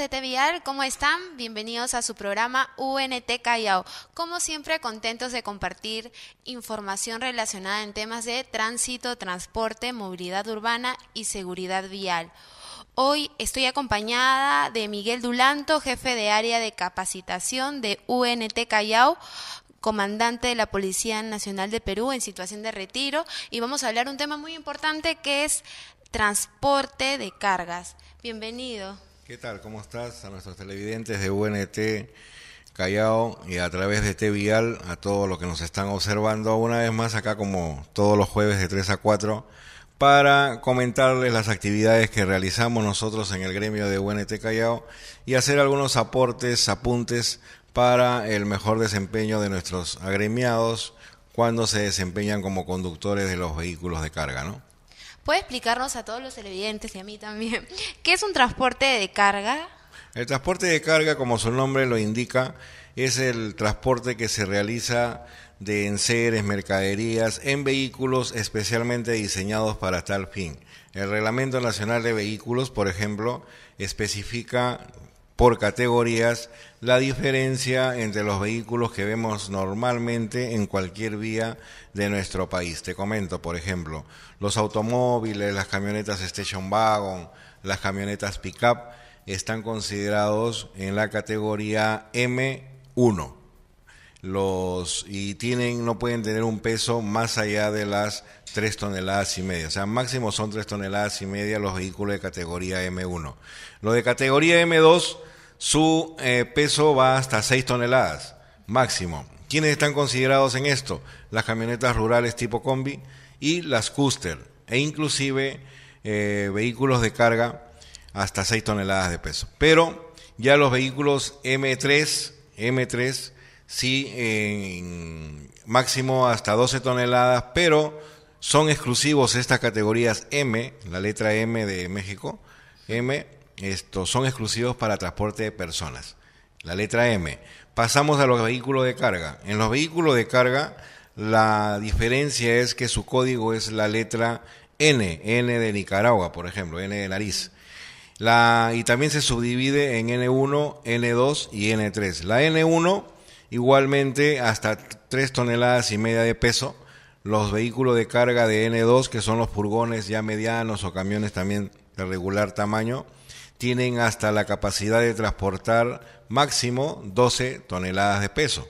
de T Vial, ¿cómo están? Bienvenidos a su programa UNT Callao. Como siempre, contentos de compartir información relacionada en temas de tránsito, transporte, movilidad urbana y seguridad vial. Hoy estoy acompañada de Miguel Dulanto, jefe de área de capacitación de UNT Callao, comandante de la Policía Nacional de Perú en situación de retiro, y vamos a hablar un tema muy importante que es transporte de cargas. Bienvenido. ¿Qué tal? ¿Cómo estás? A nuestros televidentes de UNT Callao y a través de T Vial, a todos los que nos están observando una vez más acá como todos los jueves de 3 a 4 para comentarles las actividades que realizamos nosotros en el gremio de UNT Callao y hacer algunos apuntes para el mejor desempeño de nuestros agremiados cuando se desempeñan como conductores de los vehículos de carga, ¿no? ¿Puede explicarnos a todos los televidentes y a mí también qué es un transporte de carga? El transporte de carga, como su nombre lo indica, es el transporte que se realiza de enseres, mercaderías, en vehículos especialmente diseñados para tal fin. El Reglamento Nacional de Vehículos, por ejemplo, especifica por categorías la diferencia entre los vehículos que vemos normalmente en cualquier vía de nuestro país. Te comento, por ejemplo, los automóviles, las camionetas station wagon, las camionetas pick-up están considerados en la categoría M1. No pueden tener un peso más allá de las 3 toneladas y media. O sea, máximo son 3 toneladas y media los vehículos de categoría M1. Los de categoría M2, su peso va hasta 6 toneladas, máximo. ¿Quiénes están considerados en esto? Las camionetas rurales tipo combi y las Custer, e inclusive vehículos de carga hasta 6 toneladas de peso. Pero ya los vehículos M3 sí, máximo hasta 12 toneladas, pero son exclusivos estas categorías M, la letra M de México, estos son exclusivos para transporte de personas, la letra M. Pasamos a los vehículos de carga. En los vehículos de carga, la diferencia es que su código es la letra N de Nicaragua, por ejemplo, N de nariz. Y también se subdivide en N1, N2 y N3. La N1 igualmente hasta 3 toneladas y media de peso. Los vehículos de carga de N2, que son los furgones ya medianos o camiones también de regular tamaño, tienen hasta la capacidad de transportar máximo 12 toneladas de peso.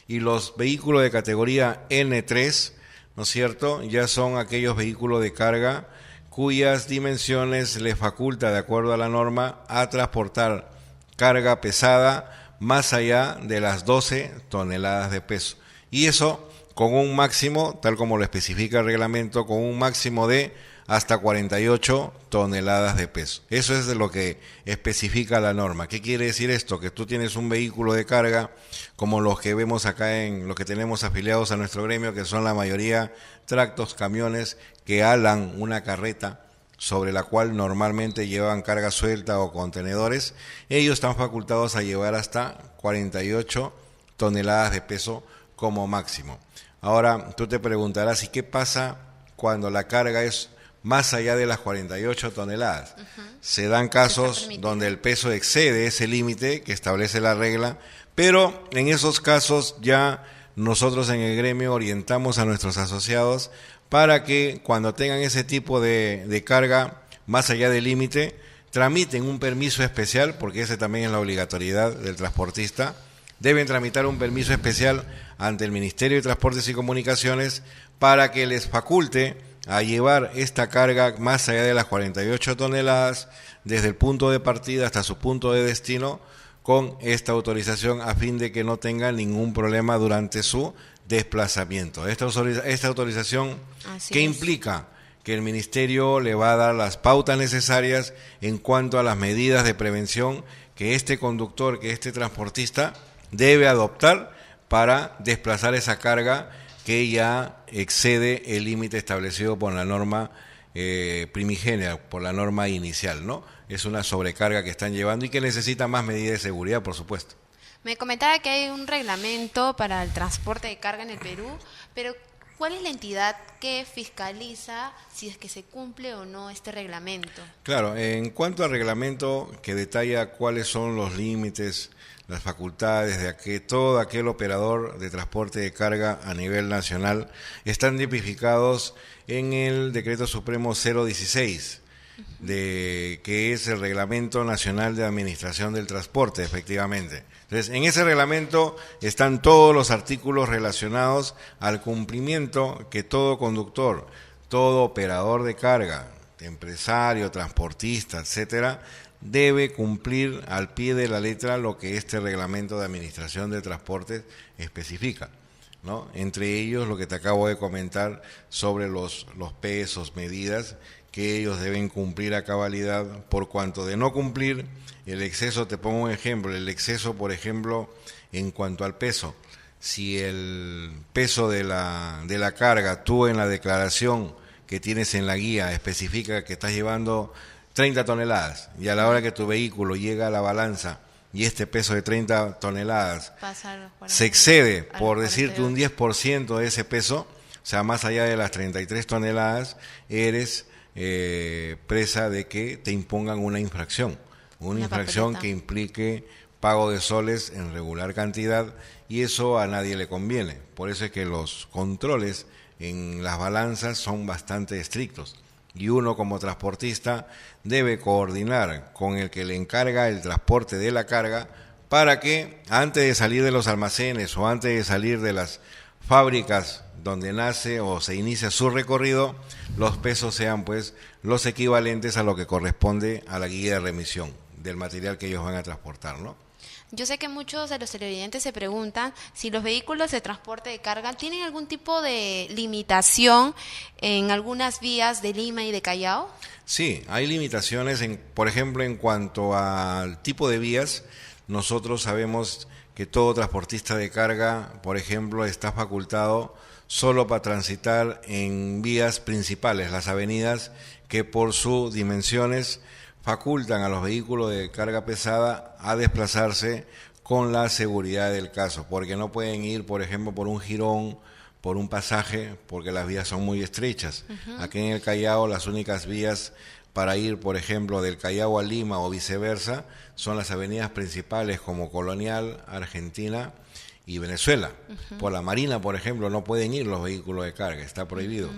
Y los vehículos de categoría N3, ¿no es cierto?, ya son aquellos vehículos de carga cuyas dimensiones les faculta, de acuerdo a la norma, a transportar carga pesada más allá de las 12 toneladas de peso. Y eso con un máximo, tal como lo especifica el reglamento, con un máximo de hasta 48 toneladas de peso. Eso es de lo que especifica la norma. ¿Qué quiere decir esto? Que tú tienes un vehículo de carga, como los que vemos acá en los que tenemos afiliados a nuestro gremio, que son la mayoría tractos, camiones, que alan una carreta sobre la cual normalmente llevan carga suelta o contenedores. Ellos están facultados a llevar hasta 48 toneladas de peso como máximo. Ahora, tú te preguntarás, ¿y qué pasa cuando la carga es más allá de las 48 toneladas? Se dan casos donde el peso excede ese límite que establece la regla, pero en esos casos ya nosotros en el gremio orientamos a nuestros asociados para que cuando tengan ese tipo de carga más allá del límite, tramiten un permiso especial, porque ese también es la obligatoriedad del transportista. Deben tramitar un permiso especial ante el Ministerio de Transportes y Comunicaciones para que les faculte a llevar esta carga más allá de las 48 toneladas desde el punto de partida hasta su punto de destino con esta autorización, a fin de que no tengan ningún problema durante su desplazamiento. Esta autorización, ¿qué implica? Que el Ministerio le va a dar las pautas necesarias en cuanto a las medidas de prevención que este conductor, que este transportista debe adoptar para desplazar esa carga que ya excede el límite establecido por la norma primigenia, por la norma inicial, ¿no? Es una sobrecarga que están llevando y que necesita más medidas de seguridad, por supuesto. Me comentaba que hay un reglamento para el transporte de carga en el Perú, pero ¿Cuál es la entidad que fiscaliza si es que se cumple o no este reglamento? Claro, en cuanto al reglamento que detalla cuáles son los límites, las facultades de todo aquel operador de transporte de carga a nivel nacional, están tipificados en el Decreto Supremo 016, que es el Reglamento Nacional de Administración del Transporte, efectivamente. Entonces, en ese reglamento están todos los artículos relacionados al cumplimiento que todo conductor, todo operador de carga, empresario, transportista, etcétera, debe cumplir al pie de la letra lo que este reglamento de administración de transportes especifica, ¿no? Entre ellos lo que te acabo de comentar sobre los pesos, medidas que ellos deben cumplir a cabalidad. Por cuanto de no cumplir el exceso, te pongo un ejemplo, el exceso, por ejemplo, en cuanto al peso, si el peso de la carga, tú en la declaración que tienes en la guía especifica que estás llevando 30 toneladas y a la hora que tu vehículo llega a la balanza y este peso de 30 toneladas se excede, por decirte, un 10% de ese peso, o sea, más allá de las 33 toneladas, eres presa de que te impongan una infracción papeleta que implique pago de soles en regular cantidad, y eso a nadie le conviene. Por eso es que los controles en las balanzas son bastante estrictos y uno como transportista debe coordinar con el que le encarga el transporte de la carga para que antes de salir de los almacenes o antes de salir de las fábricas donde nace o se inicia su recorrido, los pesos sean pues los equivalentes a lo que corresponde a la guía de remisión del material que ellos van a transportar, ¿no? Yo sé que muchos de los televidentes se preguntan si los vehículos de transporte de carga tienen algún tipo de limitación en algunas vías de Lima y de Callao. Sí, hay limitaciones, por ejemplo, en cuanto al tipo de vías. Nosotros sabemos que todo transportista de carga, por ejemplo, está facultado solo para transitar en vías principales, las avenidas que por sus dimensiones facultan a los vehículos de carga pesada a desplazarse con la seguridad del caso, porque no pueden ir, por ejemplo, por un jirón, por un pasaje, porque las vías son muy estrechas. Aquí en el Callao las únicas vías para ir, por ejemplo, del Callao a Lima o viceversa, son las avenidas principales como Colonial, Argentina y Venezuela. Por la Marina, por ejemplo, no pueden ir los vehículos de carga, está prohibido.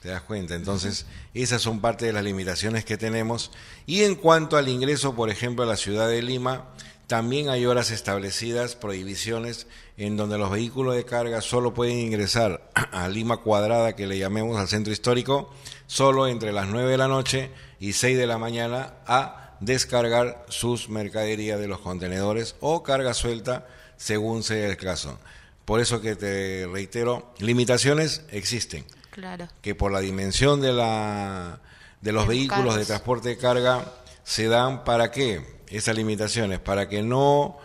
¿Te das cuenta? Entonces, esas son parte de las limitaciones que tenemos. Y en cuanto al ingreso, por ejemplo, a la ciudad de Lima, también hay horas establecidas, prohibiciones, en donde los vehículos de carga solo pueden ingresar a Lima Cuadrada, que le llamemos al centro histórico, solo entre las 9 de la noche y 6 de la mañana a descargar sus mercaderías de los contenedores o carga suelta, según sea el caso. Por eso que te reitero, limitaciones existen. Claro. Que por la dimensión de los vehículos carros de transporte de carga se dan. ¿Para qué? Esas limitaciones, para que no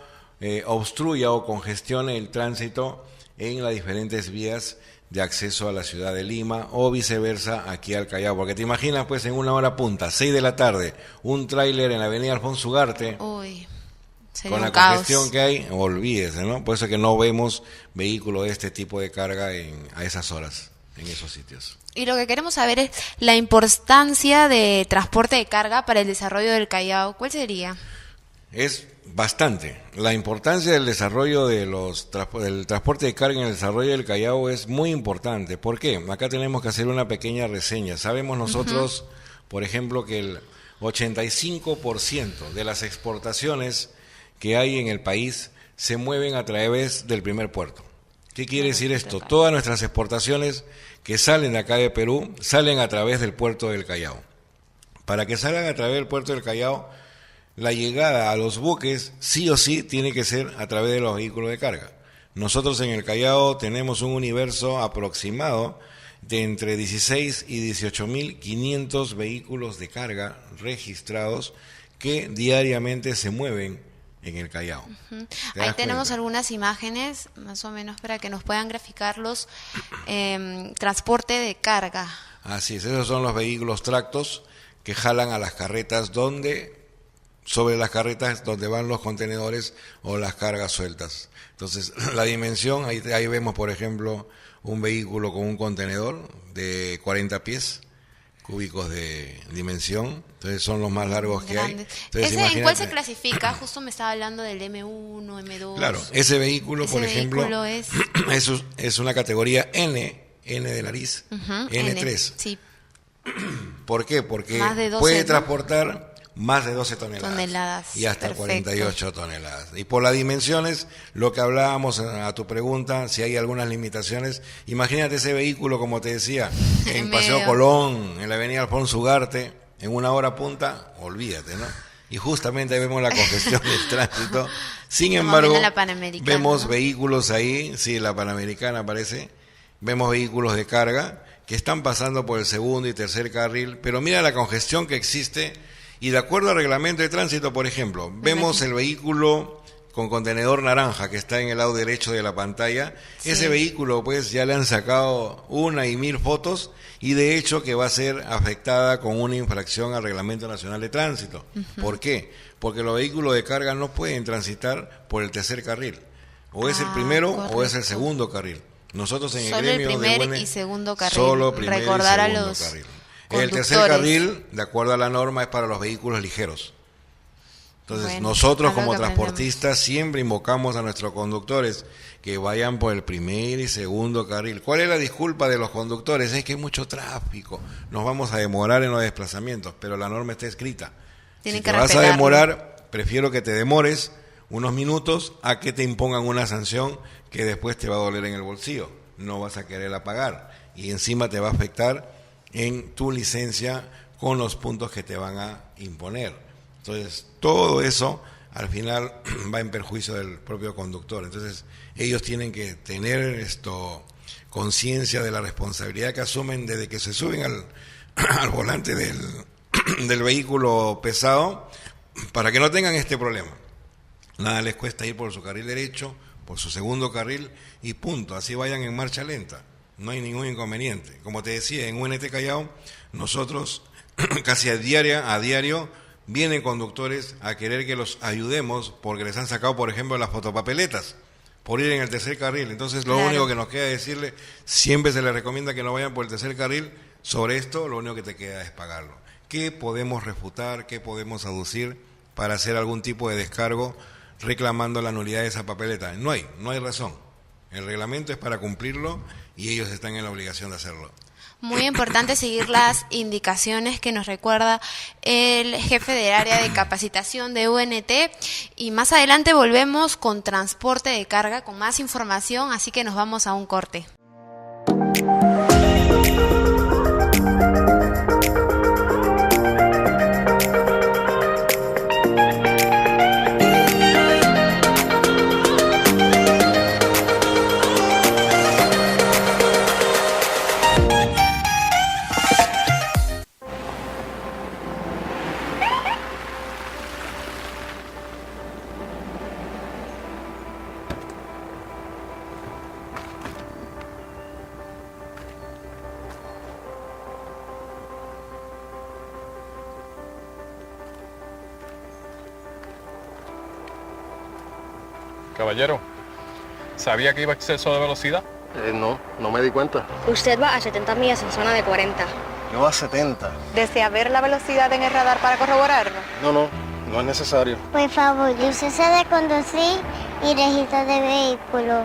obstruya o congestione el tránsito en las diferentes vías de acceso a la ciudad de Lima o viceversa aquí al Callao. Porque te imaginas pues en una hora punta, 6 de la tarde, un tráiler en la avenida Alfonso Ugarte. Uy, con la caos. congestión que hay, olvídese, ¿no? Por eso es que no vemos vehículos de este tipo de carga a esas horas en esos sitios. Y lo que queremos saber es la importancia de transporte de carga para el desarrollo del Callao. ¿Cuál sería? Es bastante. La importancia del desarrollo del transporte de carga en el desarrollo del Callao es muy importante. ¿Por qué? Acá tenemos que hacer una pequeña reseña. Sabemos nosotros, por ejemplo, que el 85% de las exportaciones que hay en el país se mueven a través del primer puerto. ¿Qué quiere decir esto? Todas nuestras exportaciones que salen de acá de Perú salen a través del puerto del Callao. Para que salgan a través del puerto del Callao, la llegada a los buques sí o sí tiene que ser a través de los vehículos de carga. Nosotros en el Callao tenemos un universo aproximado de entre 16 y 18.500 vehículos de carga registrados que diariamente se mueven en el Callao. Ahí tenemos algunas imágenes, más o menos, para que nos puedan graficar los transporte de carga. Así es, esos son los vehículos tractos que jalan a las carretas sobre las carretas donde van los contenedores o las cargas sueltas. Entonces, la dimensión, ahí vemos, por ejemplo, un vehículo con un contenedor de 40 pies cúbicos de dimensión, entonces son los más largos que hay. Entonces, ¿En cuál se clasifica? Justo me estaba hablando del M1, M2. Claro, ese vehículo, por ejemplo, vehículo es una categoría N de nariz, N3. Sí. ¿Por qué? Porque Más de 12, puede transportar más de 12 toneladas. Y hasta 48 toneladas. Y por las dimensiones, lo que hablábamos a tu pregunta, si hay algunas limitaciones, imagínate ese vehículo, como te decía, en Paseo Colón, en la avenida Alfonso Ugarte, en una hora punta, olvídate, ¿no? Y justamente ahí vemos la congestión del tránsito. Sin embargo, vemos vehículos ahí, sí, la Panamericana parece, vemos vehículos de carga que están pasando por el segundo y tercer carril, pero mira la congestión que existe. Y de acuerdo al reglamento de tránsito, por ejemplo, vemos el vehículo con contenedor naranja que está en el lado derecho de la pantalla. Sí. Ese vehículo, pues, ya le han sacado 1 y 1000 fotos y de hecho que va a ser afectada con una infracción al Reglamento Nacional de Tránsito. ¿Por qué? Porque los vehículos de carga no pueden transitar por el tercer carril. O es el primero o es el segundo carril. Nosotros en el gremio el primer de UN, y segundo carril. Solo primer Recordar y segundo a los carril. El tercer carril, de acuerdo a la norma, es para los vehículos ligeros. Entonces, nosotros como transportistas siempre invocamos a nuestros conductores que vayan por el primer y segundo carril. ¿Cuál es la disculpa de los conductores? Es que hay mucho tráfico, nos vamos a demorar en los desplazamientos, pero la norma está escrita. Si te vas a demorar, prefiero que te demores unos minutos a que te impongan una sanción que después te va a doler en el bolsillo. No vas a quererla pagar y encima te va a afectar en tu licencia con los puntos que te van a imponer. Entonces, todo eso al final va en perjuicio del propio conductor. Entonces, ellos tienen que tener conciencia de la responsabilidad que asumen desde que se suben al volante del vehículo pesado para que no tengan este problema. Nada les cuesta ir por su carril derecho, por su segundo carril y punto. Así vayan en marcha lenta. No hay ningún inconveniente. Como te decía, en UNT Callao, nosotros casi a diario vienen conductores a querer que los ayudemos porque les han sacado, por ejemplo, las fotopapeletas por ir en el tercer carril. Entonces, lo único que nos queda decirle, siempre se les recomienda que no vayan por el tercer carril. Sobre esto, lo único que te queda es pagarlo. ¿Qué podemos refutar? ¿Qué podemos aducir para hacer algún tipo de descargo reclamando la nulidad de esa papeleta? No hay razón. El reglamento es para cumplirlo y ellos están en la obligación de hacerlo. Muy importante seguir las indicaciones que nos recuerda el jefe del área de capacitación de UNT y más adelante volvemos con transporte de carga con más información, así que nos vamos a un corte. Caballero, ¿sabía que iba a exceso de velocidad? No me di cuenta. Usted va a 70 millas en zona de 40. Yo a 70. ¿Desea ver la velocidad en el radar para corroborarlo? No es necesario. Por favor, licencia de conducir y registro de vehículo.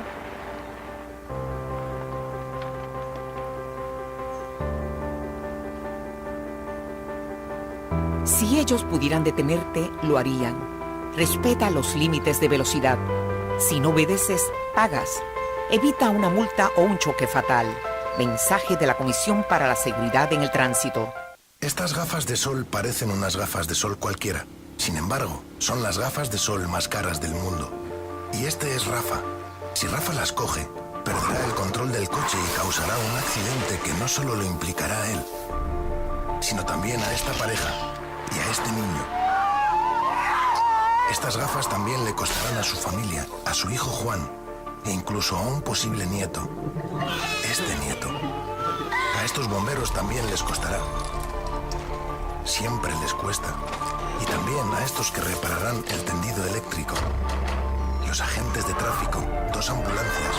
Si ellos pudieran detenerte, lo harían. Respeta los límites de velocidad. Si no obedeces, pagas. Evita una multa o un choque fatal. Mensaje de la Comisión para la Seguridad en el Tránsito. Estas gafas de sol parecen unas gafas de sol cualquiera. Sin embargo, son las gafas de sol más caras del mundo. Y este es Rafa. Si Rafa las coge, perderá el control del coche y causará un accidente que no solo lo implicará a él, sino también a esta pareja y a este niño. Estas gafas también le costarán a su familia, a su hijo Juan, e incluso a un posible nieto. Este nieto. A estos bomberos también les costará. Siempre les cuesta. Y también a estos que repararán el tendido eléctrico. Los agentes de tráfico, 2 ambulancias,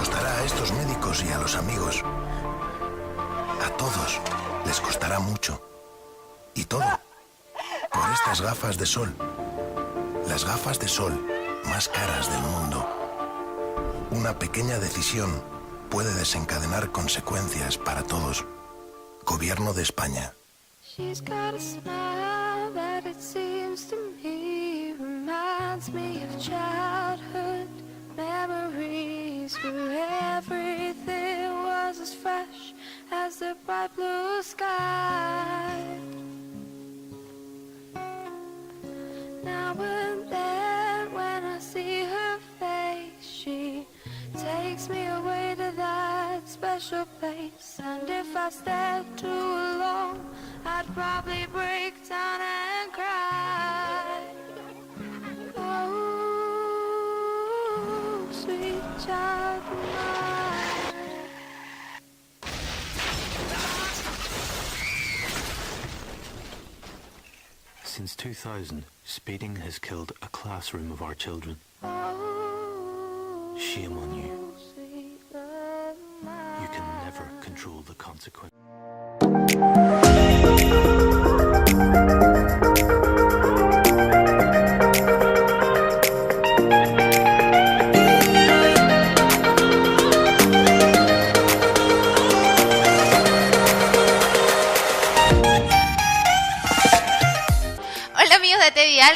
costarán costará a estos médicos y a los amigos. A todos les costará mucho. Y todo por estas gafas de sol. Las gafas de sol más caras del mundo. Una pequeña decisión puede desencadenar consecuencias para todos. Gobierno de España. She's got a smile that it seems to me reminds me of childhood memories where everything was as fresh as the bright blue sky. Now and then when I see her face, she takes me away to that special place. And if I stayed too long, I'd probably break down and cry. Oh, sweet child of mine. Since 2000, speeding has killed a classroom of our children. Shame on you. You can never control the consequence.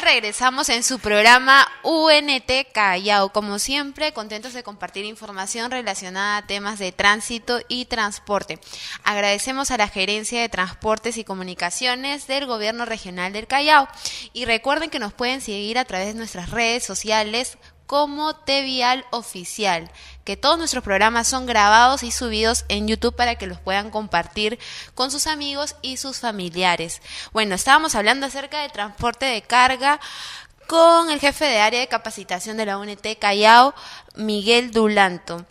Regresamos en su programa UNT Callao. Como siempre, contentos de compartir información relacionada a temas de tránsito y transporte. Agradecemos a la Gerencia de Transportes y Comunicaciones del Gobierno Regional del Callao. Y recuerden que nos pueden seguir a través de nuestras redes sociales como TVial Oficial, que todos nuestros programas son grabados y subidos en YouTube para que los puedan compartir con sus amigos y sus familiares. Bueno, estábamos hablando acerca del transporte de carga con el jefe de área de capacitación de la UNT Callao, Miguel Dulanto.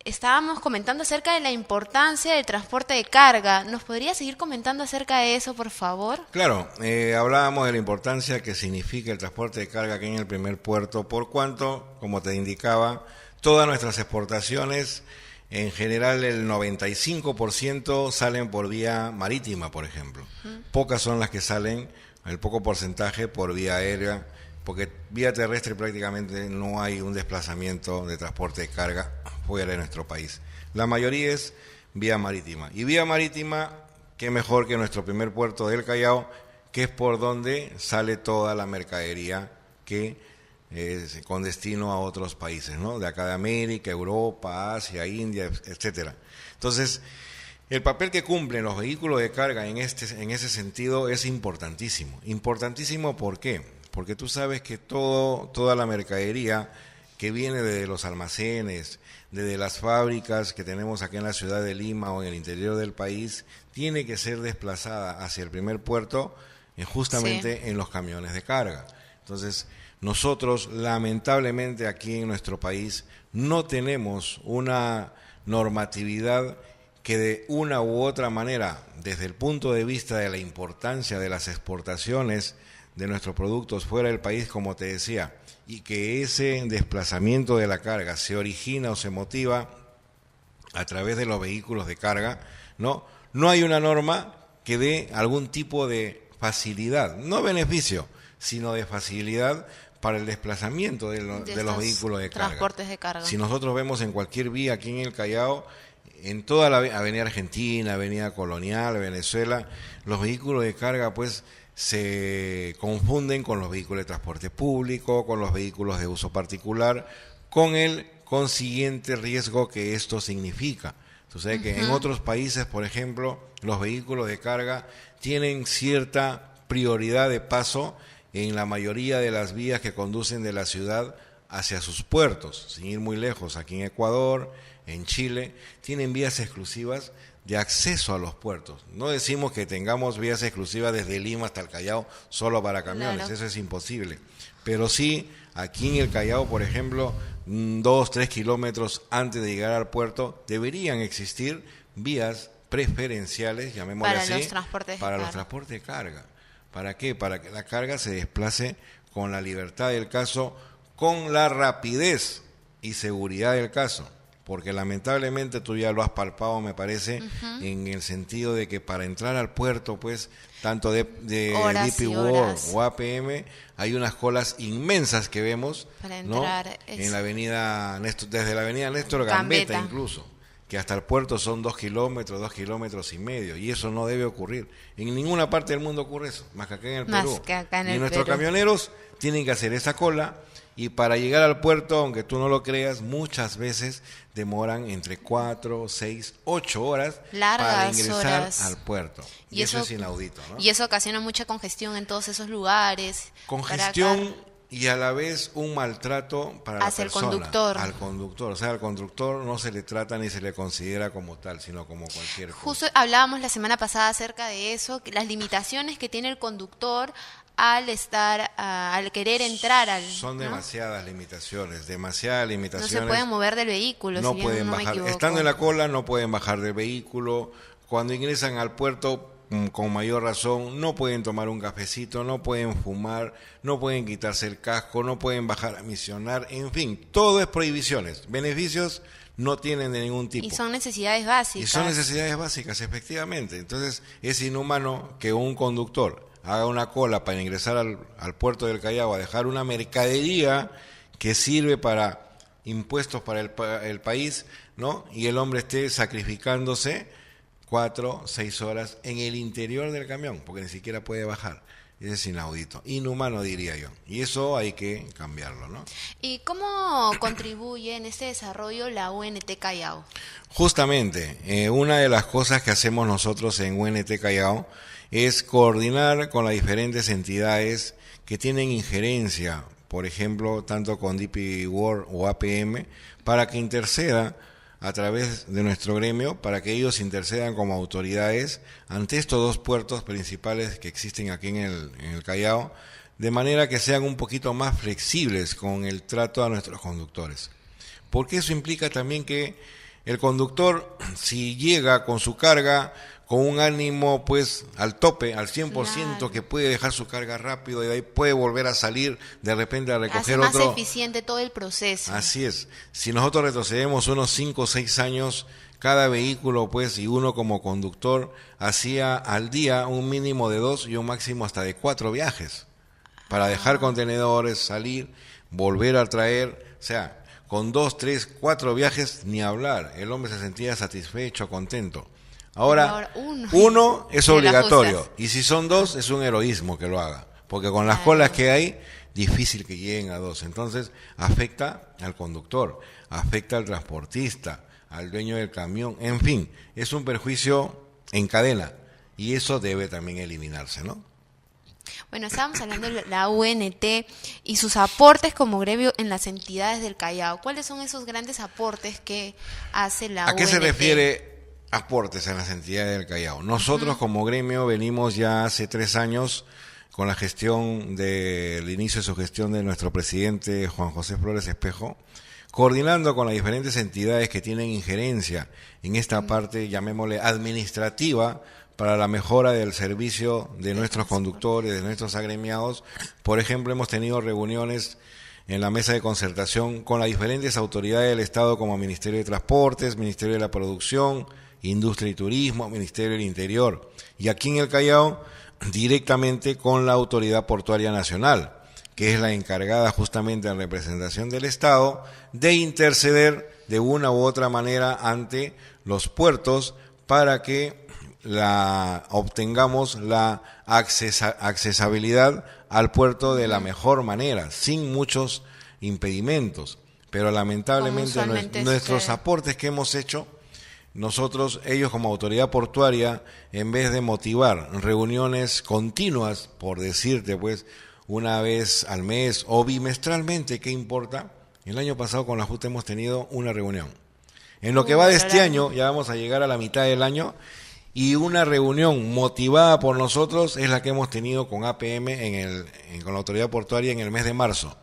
Estábamos comentando acerca de la importancia del transporte de carga. ¿Nos podría seguir comentando acerca de eso, por favor? Claro, hablábamos de la importancia que significa el transporte de carga aquí en el primer puerto, por cuanto, como te indicaba, todas nuestras exportaciones, en general el 95% salen por vía marítima, por ejemplo. Pocas son las que salen, el poco porcentaje por vía aérea, porque vía terrestre prácticamente no hay un desplazamiento de transporte de carga fuera de nuestro país. La mayoría es vía marítima. Y vía marítima, qué mejor que nuestro primer puerto del Callao, que es por donde sale toda la mercadería que con destino a otros países, ¿no? De acá de América, Europa, Asia, India, etcétera. Entonces, el papel que cumplen los vehículos de carga en ese sentido es importantísimo. Importantísimo, ¿por qué? Porque tú sabes que toda la mercadería que viene desde los almacenes, desde las fábricas que tenemos aquí en la ciudad de Lima o en el interior del país, tiene que ser desplazada hacia el primer puerto justamente en los camiones de carga. Entonces, nosotros lamentablemente aquí en nuestro país no tenemos una normatividad que de una u otra manera, desde el punto de vista de la importancia de las exportaciones de nuestros productos fuera del país, como te decía, y que ese desplazamiento de la carga se origina o se motiva a través de los vehículos de carga, no hay una norma que dé algún tipo de facilidad, no beneficio, sino de facilidad para el desplazamiento de los vehículos de carga. Transportes de carga. Si nosotros vemos en cualquier vía aquí en el Callao, en toda la Avenida Argentina, Avenida Colonial, Venezuela, los vehículos de carga pues se confunden con los vehículos de transporte público, con los vehículos de uso particular, con el consiguiente riesgo que esto significa. Entonces, que en otros países, por ejemplo, los vehículos de carga tienen cierta prioridad de paso en la mayoría de las vías que conducen de la ciudad hacia sus puertos, sin ir muy lejos. Aquí en Ecuador, en Chile, tienen vías exclusivas de acceso a los puertos. No decimos que tengamos vías exclusivas desde Lima hasta el Callao solo para camiones, claro. Eso es imposible. Pero sí, aquí en el Callao, por ejemplo, 2-3 kilómetros antes de llegar al puerto, deberían existir vías preferenciales, llamémosle así, para los transportes de carga. ¿Para qué? Para que la carga se desplace con la libertad del caso, con la rapidez y seguridad del caso. porque lamentablemente tú ya lo has palpado, me parece, en el sentido de que para entrar al puerto, pues, tanto de DP World o APM, hay unas colas inmensas que vemos, para entrar, ¿no? En la avenida Néstor, desde la avenida Néstor Gambetta incluso, que hasta el puerto son 2 kilómetros y medio, y eso no debe ocurrir. En ninguna parte del mundo ocurre eso, más que acá en el Perú. Y nuestros camioneros tienen que hacer esa cola, y para llegar al puerto, aunque tú no lo creas, muchas veces demoran entre 4, 6, 8 horas para ingresar al puerto. Y eso es inaudito, ¿no? Y eso ocasiona mucha congestión en todos esos lugares. Congestión y a la vez un maltrato para la persona. El conductor. Al conductor. O sea, al conductor no se le trata ni se le considera como tal, sino como cualquier cosa. Justo hablábamos la semana pasada acerca de eso, que las limitaciones que tiene el conductor al querer entrar al... Son demasiadas limitaciones. No se pueden mover del vehículo. No pueden bajar. Estando en la cola no pueden bajar del vehículo. Cuando ingresan al puerto, con mayor razón, no pueden tomar un cafecito, no pueden fumar, no pueden quitarse el casco, no pueden bajar a misionar. En fin, todo es prohibiciones. Beneficios no tienen de ningún tipo. Y son necesidades básicas. Efectivamente. Entonces es inhumano que un conductor haga una cola para ingresar al puerto del Callao a dejar una mercadería que sirve para impuestos para el país, ¿no? Y el hombre esté sacrificándose 4, 6 horas en el interior del camión, porque ni siquiera puede bajar. Eso es inaudito, inhumano diría yo, y eso hay que cambiarlo, ¿no? ¿Y cómo contribuye en este desarrollo la UNT Callao? Justamente, una de las cosas que hacemos nosotros en UNT Callao es coordinar con las diferentes entidades que tienen injerencia, por ejemplo, tanto con DP World o APM, para que interceda a través de nuestro gremio, para que ellos intercedan como autoridades ante estos 2 puertos principales que existen aquí en el Callao, de manera que sean un poquito más flexibles con el trato a nuestros conductores. Porque eso implica también que el conductor, si llega con su carga, con un ánimo pues al tope, al 100%, que puede dejar su carga rápido y de ahí puede volver a salir de repente a recoger hace más eficiente todo el proceso. Así es. Si nosotros retrocedemos unos 5 o 6 años, cada vehículo pues y uno como conductor hacía al día un mínimo de 2 y un máximo hasta de 4 viajes para dejar contenedores, salir, volver a traer, o sea, con 2, 3, 4 viajes ni hablar. El hombre se sentía satisfecho, contento. Ahora uno es obligatorio, y si son 2 es un heroísmo que lo haga, porque con las colas que hay, difícil que lleguen a 2, entonces afecta al conductor, afecta al transportista, al dueño del camión, en fin, es un perjuicio en cadena, y eso debe también eliminarse, ¿no? Bueno, estábamos hablando de la UNT y sus aportes como gremio en las entidades del Callao. ¿Cuáles son esos grandes aportes que hace la UNT? ¿A qué se refiere aportes en las entidades del Callao? Nosotros como gremio venimos ya hace 3 años con la gestión del inicio de su gestión de nuestro presidente Juan José Flores Espejo, coordinando con las diferentes entidades que tienen injerencia en esta parte, llamémosle administrativa, para la mejora del servicio de nuestros conductores, de nuestros agremiados. Por ejemplo, hemos tenido reuniones en la mesa de concertación con las diferentes autoridades del Estado como Ministerio de Transportes, Ministerio de la Producción, Industria y Turismo, Ministerio del Interior. Y aquí en el Callao, directamente con la Autoridad Portuaria Nacional, que es la encargada justamente en representación del Estado de interceder de una u otra manera ante los puertos para que obtengamos la accesibilidad al puerto de la mejor manera, sin muchos impedimentos. Pero lamentablemente nuestros aportes que hemos hecho, ellos como autoridad portuaria, en vez de motivar reuniones continuas, por decirte pues, una vez al mes o bimestralmente, ¿qué importa? El año pasado con la Junta hemos tenido una reunión. En lo que va de este año, ya vamos a llegar a la mitad del año, y una reunión motivada por nosotros es la que hemos tenido con APM con la autoridad portuaria en el mes de marzo.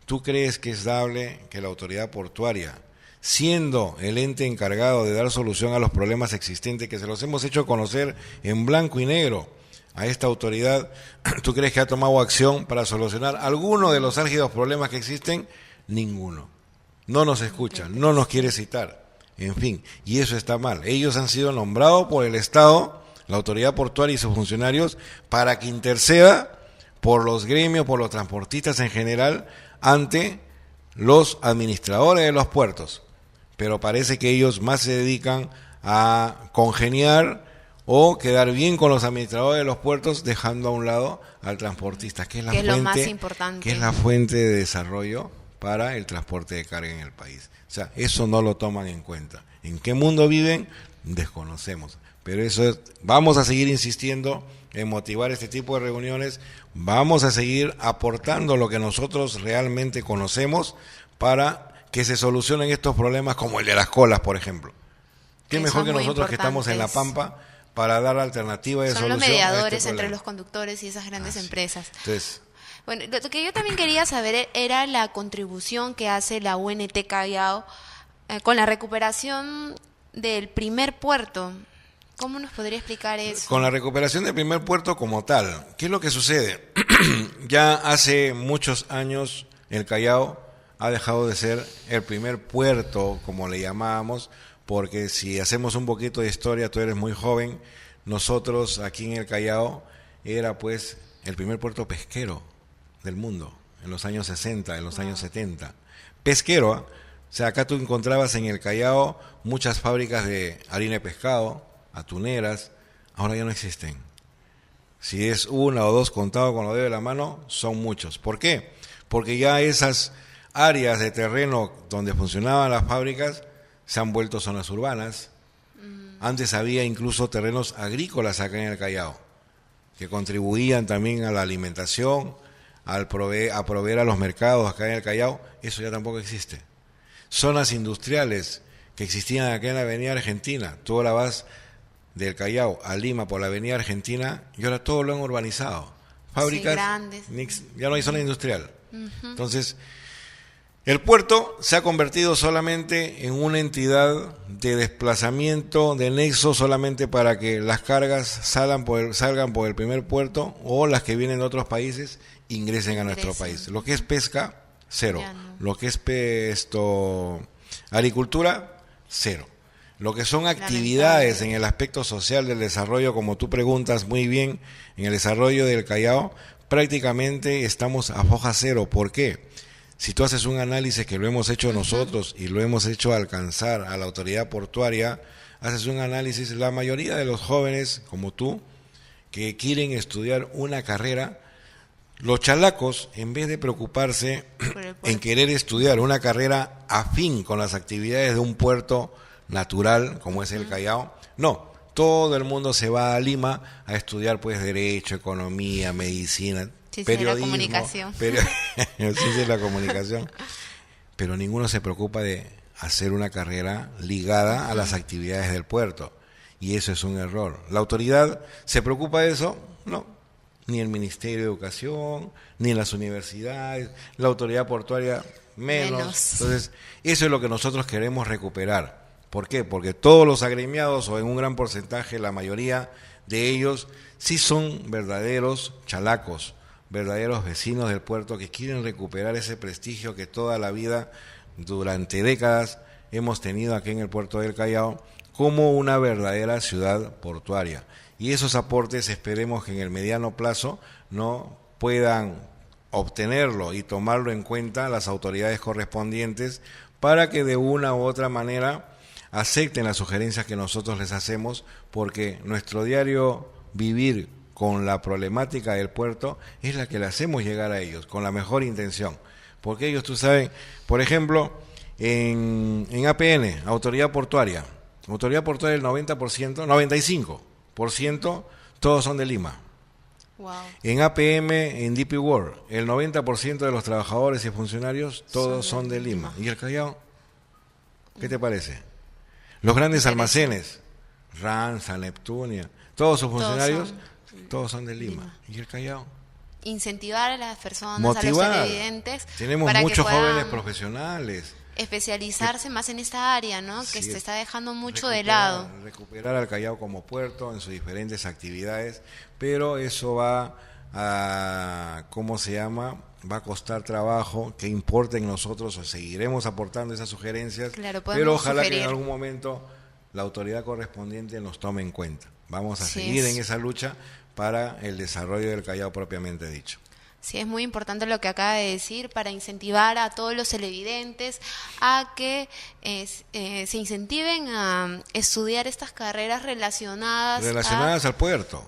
¿Tú crees que es dable que la autoridad portuaria, siendo el ente encargado de dar solución a los problemas existentes, que se los hemos hecho conocer en blanco y negro a esta autoridad, ¿tú crees que ha tomado acción para solucionar alguno de los álgidos problemas que existen? Ninguno. no nos escucha, no nos quiere citar, en fin, y eso está mal. Ellos han sido nombrados por el Estado, la autoridad portuaria y sus funcionarios, para que interceda por los gremios, por los transportistas en general, ante los administradores de los puertos. Pero parece que ellos más se dedican a congeniar o quedar bien con los administradores de los puertos, dejando a un lado al transportista, que es la lo más importante, que es la fuente de desarrollo para el transporte de carga en el país. O sea, eso no lo toman en cuenta. ¿En qué mundo viven? Desconocemos. Pero vamos a seguir insistiendo en motivar este tipo de reuniones, vamos a seguir aportando lo que nosotros realmente conocemos para que se solucionen estos problemas como el de las colas, por ejemplo. ¿Qué mejor que nosotros que estamos en La Pampa para dar alternativa de solución? Son los mediadores entre problema. los conductores y esas grandes empresas. Entonces, bueno, lo que yo también quería saber era la contribución que hace la UNT Callao con la recuperación del primer puerto. ¿Cómo nos podría explicar eso? Con la recuperación del primer puerto como tal, ¿qué es lo que sucede? Ya hace muchos años el Callao ha dejado de ser el primer puerto, como le llamábamos, porque si hacemos un poquito de historia, tú eres muy joven, nosotros aquí en el Callao era pues el primer puerto pesquero del mundo, en los años 60, en los años 70. Pesquero, o sea, acá tú encontrabas en el Callao muchas fábricas de harina de pescado, atuneras, ahora ya no existen. Si es una o dos contado con los dedos de la mano, son muchos. ¿Por qué? Porque ya esas áreas de terreno donde funcionaban las fábricas se han vuelto zonas urbanas. Antes había incluso terrenos agrícolas acá en el Callao, que contribuían también a la alimentación, a proveer a los mercados acá en el Callao. Eso ya tampoco existe. Zonas industriales que existían acá en la Avenida Argentina, tú ahora vas del Callao a Lima por la Avenida Argentina y ahora todo lo han urbanizado. Fábricas, sí, ya no hay zona industrial. Entonces, el puerto se ha convertido solamente en una entidad de desplazamiento, de nexo, solamente para que las cargas salgan por el primer puerto o las que vienen de otros países ingresen a nuestro país. Lo que es pesca, cero. Lo que es agricultura, cero. Lo que son actividades en el aspecto social del desarrollo, como tú preguntas muy bien, en el desarrollo del Callao, prácticamente estamos a foja cero. ¿Por qué? Si tú haces un análisis, que lo hemos hecho nosotros y lo hemos hecho alcanzar a la autoridad portuaria, haces un análisis, la mayoría de los jóvenes, como tú, que quieren estudiar una carrera, los chalacos, en vez de preocuparse en querer estudiar una carrera afín con las actividades de un puerto natural como es el Callao, no, todo el mundo se va a Lima a estudiar pues derecho, economía, medicina, periodismo, la comunicación. Ciencia de la comunicación, pero ninguno se preocupa de hacer una carrera ligada a las actividades del puerto, y eso es un error. ¿La autoridad se preocupa de eso? No, ni el Ministerio de Educación, ni las universidades, la autoridad portuaria menos. Entonces, eso es lo que nosotros queremos recuperar. ¿Por qué? Porque todos los agremiados, o en un gran porcentaje, la mayoría de ellos, sí son verdaderos chalacos, verdaderos vecinos del puerto que quieren recuperar ese prestigio que toda la vida, durante décadas, hemos tenido aquí en el puerto del Callao como una verdadera ciudad portuaria. Y esos aportes esperemos que en el mediano plazo no puedan obtenerlo y tomarlo en cuenta las autoridades correspondientes para que de una u otra manera acepten las sugerencias que nosotros les hacemos, porque nuestro diario vivir con la problemática del puerto es la que le hacemos llegar a ellos, con la mejor intención. Porque ellos, tú sabes, por ejemplo, en APN, Autoridad Portuaria, el 90%, 95%, todos son de Lima. Wow. En APM, en DP World, el 90% de los trabajadores y funcionarios, todos son de Lima. ¿Y el Callao? ¿Qué te parece? Los grandes almacenes, Ranza, Neptunia, todos sus funcionarios, todos son de Lima. ¿Y el Callao? Incentivar a las personas, motivar. A los televidentes. Tenemos muchos jóvenes profesionales. Especializarse más en esta área, ¿no? Que se está dejando mucho de lado. Recuperar al Callao como puerto en sus diferentes actividades, pero eso va a, va a costar trabajo, que importen nosotros, o seguiremos aportando esas sugerencias, Claro, pero ojalá sugerir. que en algún momento la autoridad correspondiente nos tome en cuenta. Vamos a Sí, seguir en esa lucha para el desarrollo del Callao propiamente dicho. Sí, es muy importante lo que acaba de decir para incentivar a todos los televidentes a que se incentiven a estudiar estas carreras relacionadas al puerto.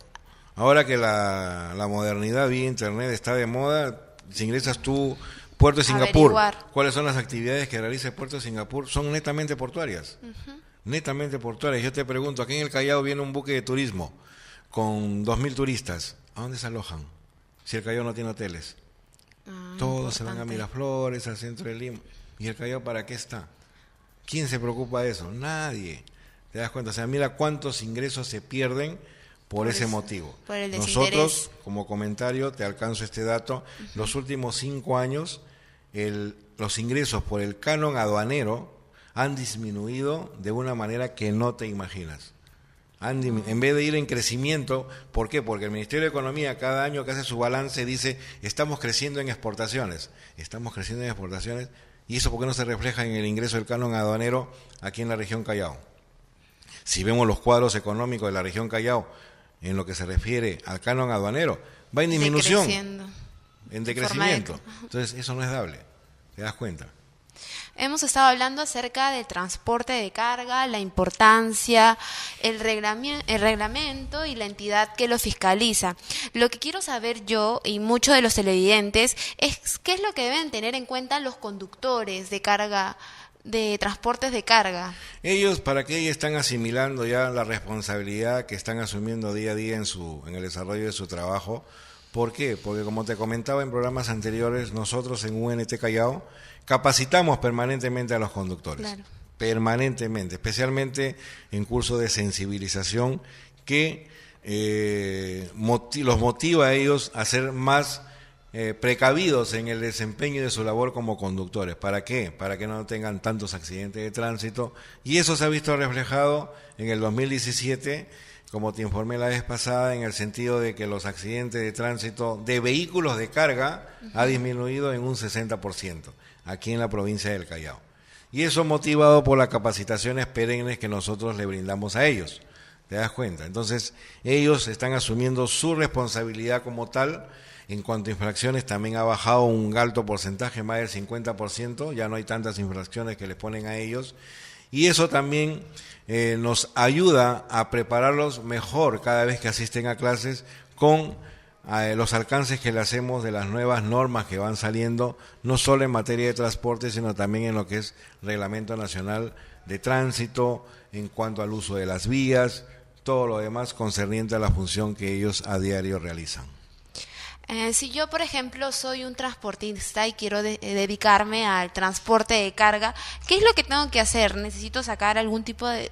Ahora que la modernidad vía internet está de moda, si ingresas tú, Puerto de Singapur, Averiguar. ¿cuáles son las actividades que realiza el Puerto de Singapur? Son netamente portuarias. Netamente portuarias. Yo te pregunto, aquí en el Callao viene un buque de turismo con 2.000 turistas. ¿A dónde se alojan? Si el Callao no tiene hoteles. Todos se van a Miraflores, al centro de Lima. ¿Y el Callao para qué está? ¿Quién se preocupa de eso? Nadie. ¿Te das cuenta? O sea, mira cuántos ingresos se pierden por ese motivo. por el Nosotros, desinterés. como comentario, te alcanzo este dato, los últimos 5 años, los ingresos por el canon aduanero han disminuido de una manera que no te imaginas. En vez de ir en crecimiento, ¿por qué? Porque el Ministerio de Economía cada año que hace su balance dice, estamos creciendo en exportaciones, y eso ¿por qué no se refleja en el ingreso del canon aduanero aquí en la región Callao? Si vemos los cuadros económicos de la región Callao, en lo que se refiere al canon aduanero, va en disminución, en decrecimiento. Entonces eso no es dable, ¿te das cuenta? Hemos estado hablando acerca del transporte de carga, la importancia, el reglamento y la entidad que lo fiscaliza. Lo que quiero saber yo y muchos de los televidentes es qué es lo que deben tener en cuenta los conductores de carga, de transportes de carga. Ellos, ¿para qué están asimilando ya la responsabilidad que están asumiendo día a día en el desarrollo de su trabajo? ¿Por qué? Porque como te comentaba en programas anteriores, nosotros en UNT Callao capacitamos permanentemente a los conductores. Claro. Permanentemente, especialmente en cursos de sensibilización que los motiva a ellos a ser más precavidos en el desempeño de su labor como conductores. ¿Para qué? Para que no tengan tantos accidentes de tránsito. Y eso se ha visto reflejado en el 2017, como te informé la vez pasada, en el sentido de que los accidentes de tránsito de vehículos de carga ha disminuido en un 60% aquí en la provincia del Callao. Y eso motivado por las capacitaciones perennes que nosotros le brindamos a ellos. ¿Te das cuenta? Entonces, ellos están asumiendo su responsabilidad como tal. En cuanto a infracciones, también ha bajado un alto porcentaje, más del 50%, ya no hay tantas infracciones que les ponen a ellos. Y eso también nos ayuda a prepararlos mejor cada vez que asisten a clases con los alcances que le hacemos de las nuevas normas que van saliendo, no solo en materia de transporte, sino también en lo que es Reglamento Nacional de Tránsito, en cuanto al uso de las vías, todo lo demás concerniente a la función que ellos a diario realizan. Si yo, por ejemplo, soy un transportista y quiero dedicarme al transporte de carga, ¿qué es lo que tengo que hacer? ¿Necesito sacar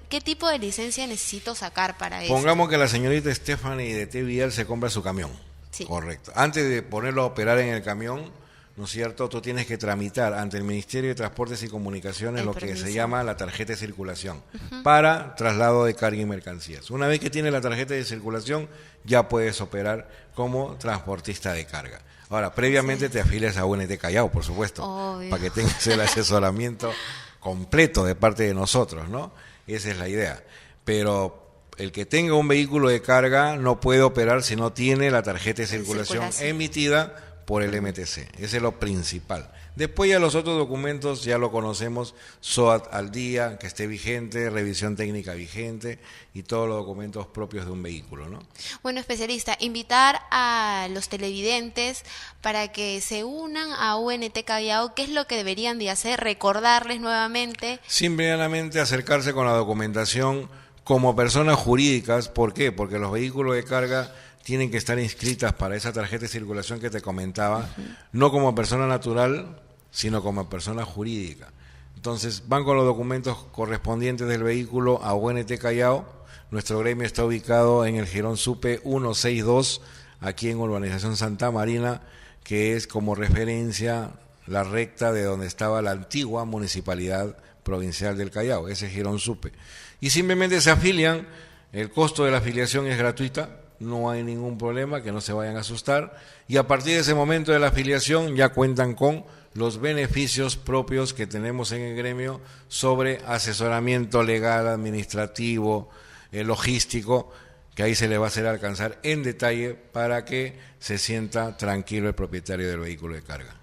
qué tipo de licencia necesito sacar para eso? Pongamos que la señorita Stephanie de TVL se compra su camión. Sí. Correcto. Antes de ponerlo a operar en el camión, ¿no es cierto? Tú tienes que tramitar ante el Ministerio de Transportes y Comunicaciones lo que se llama la tarjeta de circulación para traslado de carga y mercancías. Una vez que tienes la tarjeta de circulación, ya puedes operar como transportista de carga. Ahora, previamente te afilias a UNT Callao, por supuesto, Obvio. para que tengas el asesoramiento completo de parte de nosotros, ¿no? Esa es la idea. Pero el que tenga un vehículo de carga no puede operar si no tiene la tarjeta de circulación emitida por el MTC. Ese es lo principal. Después ya los otros documentos ya lo conocemos, SOAT al día, que esté vigente, revisión técnica vigente y todos los documentos propios de un vehículo, ¿no? Bueno, especialista, invitar a los televidentes para que se unan a UNT Callao, ¿qué es lo que deberían de hacer? Recordarles nuevamente. Simplemente acercarse con la documentación como personas jurídicas. ¿Por qué? Porque los vehículos de carga tienen que estar inscritas para esa tarjeta de circulación que te comentaba, no como persona natural, sino como persona jurídica. Entonces van con los documentos correspondientes del vehículo a UNT Callao. Nuestro gremio está ubicado en el Jirón Supe 162, aquí en Urbanización Santa Marina, que es como referencia la recta de donde estaba la antigua Municipalidad Provincial del Callao, ese Jirón Supe. Y simplemente se afilian, el costo de la afiliación es gratuita, no hay ningún problema, que no se vayan a asustar. Y a partir de ese momento de la afiliación ya cuentan con los beneficios propios que tenemos en el gremio sobre asesoramiento legal, administrativo, logístico, que ahí se le va a hacer alcanzar en detalle para que se sienta tranquilo el propietario del vehículo de carga.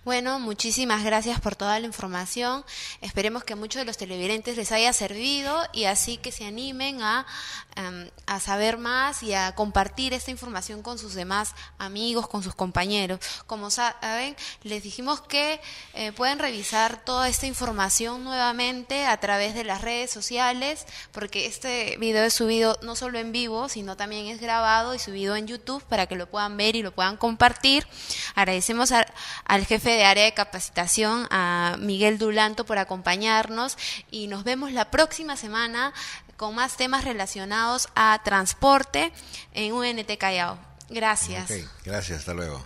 Bueno, muchísimas gracias por toda la información. Esperemos que a muchos de los televidentes les haya servido y así que se animen a saber más y a compartir esta información con sus demás amigos, con sus compañeros. Como saben, les dijimos que pueden revisar toda esta información nuevamente a través de las redes sociales, porque este video es subido no solo en vivo, sino también es grabado y subido en YouTube para que lo puedan ver y lo puedan compartir. Agradecemos al jefe de área de capacitación, a Miguel Dulanto, por acompañarnos y nos vemos la próxima semana con más temas relacionados a transporte en UNT Callao. Gracias. Okay, gracias, hasta luego.